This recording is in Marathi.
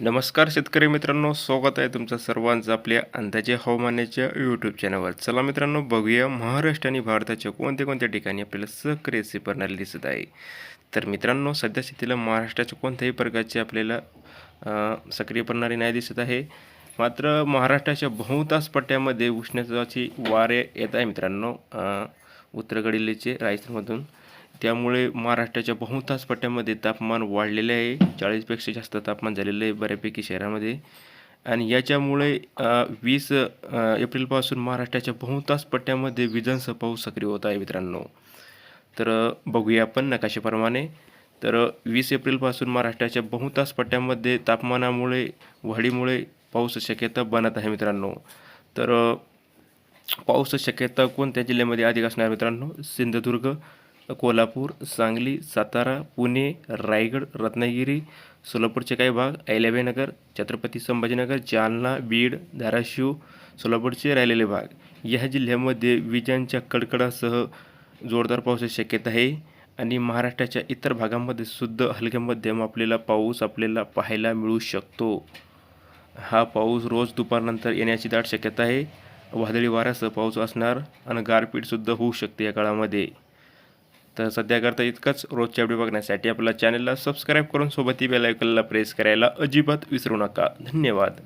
नमस्कार शेतकरी मित्रांनो, स्वागत आहे तुमचं सर्वांचं आपल्या अंदाजे हवामानाच्या यूट्यूब चॅनलवर. चला मित्रांनो, बघूया महाराष्ट्र आणि भारताच्या कोणत्या ठिकाणी आपल्याला सक्रिय अशी प्रणाली दिसत आहे. तर मित्रांनो, सध्या स्थितीला महाराष्ट्राच्या कोणत्याही प्रकारची आपल्याला सक्रिय प्रणाली नाही दिसत आहे. मात्र महाराष्ट्राच्या बहुतांश पट्ट्यामध्ये उष्णतेची वारे येत आहे मित्रांनो, उत्तरेकडीलचे राजस्थानमधून. त्यामुळे महाराष्ट्राच्या बहुतांश पट्ट्यामध्ये तापमान वाढलेले आहे. 40पेक्षा जास्त तापमान झालेलं आहे बऱ्यापैकी शहरामध्ये. आणि याच्यामुळे 20 एप्रिलपासून महाराष्ट्राच्या बहुतांश पट्ट्यामध्ये विजांसह पाऊस सक्रिय होत आहे मित्रांनो. तर बघूया आपण नकाशाप्रमाणे. तर 20 एप्रिलपासून महाराष्ट्राच्या बहुतांश पट्ट्यामध्ये तापमानामुळे वाढीमुळे पाऊस शक्यता बनत आहे मित्रांनो. तर पाऊस शक्यता कोणत्या जिल्ह्यामध्ये अधिक असणार मित्रांनो? सिंधुदुर्ग, कोल्हापूर, सांगली, सातारा, पुणे, रायगड, रत्नागिरी, सोलापूरचे काही भाग, अहिल्यानगर, छत्रपती संभाजीनगर, जालना, बीड, धाराशिव, सोलापूरचे राहिलेले भाग या जिल्ह्यामध्ये विजांच्या कडकडासह जोरदार पावसाची शक्यता आहे. आणि महाराष्ट्राच्या इतर भागांमध्ये सुद्धा हलक्या मध्यम आपल्याला पाऊस पाहायला मिळू शकतो. हा पाऊस रोज दुपारनंतर येण्याची दाट शक्यता आहे. वादळी वाऱ्यासह पाऊस असणार आणि गारपीटसुद्धा होऊ शकते या काळामध्ये. तर सध्याकरता इतकंच. रोजच्या व्हिडिओ बघण्यासाठी आपल्या चॅनलला सबस्क्राईब करून सोबत बेल आयकॉनला प्रेस करायला अजिबात विसरू नका. धन्यवाद.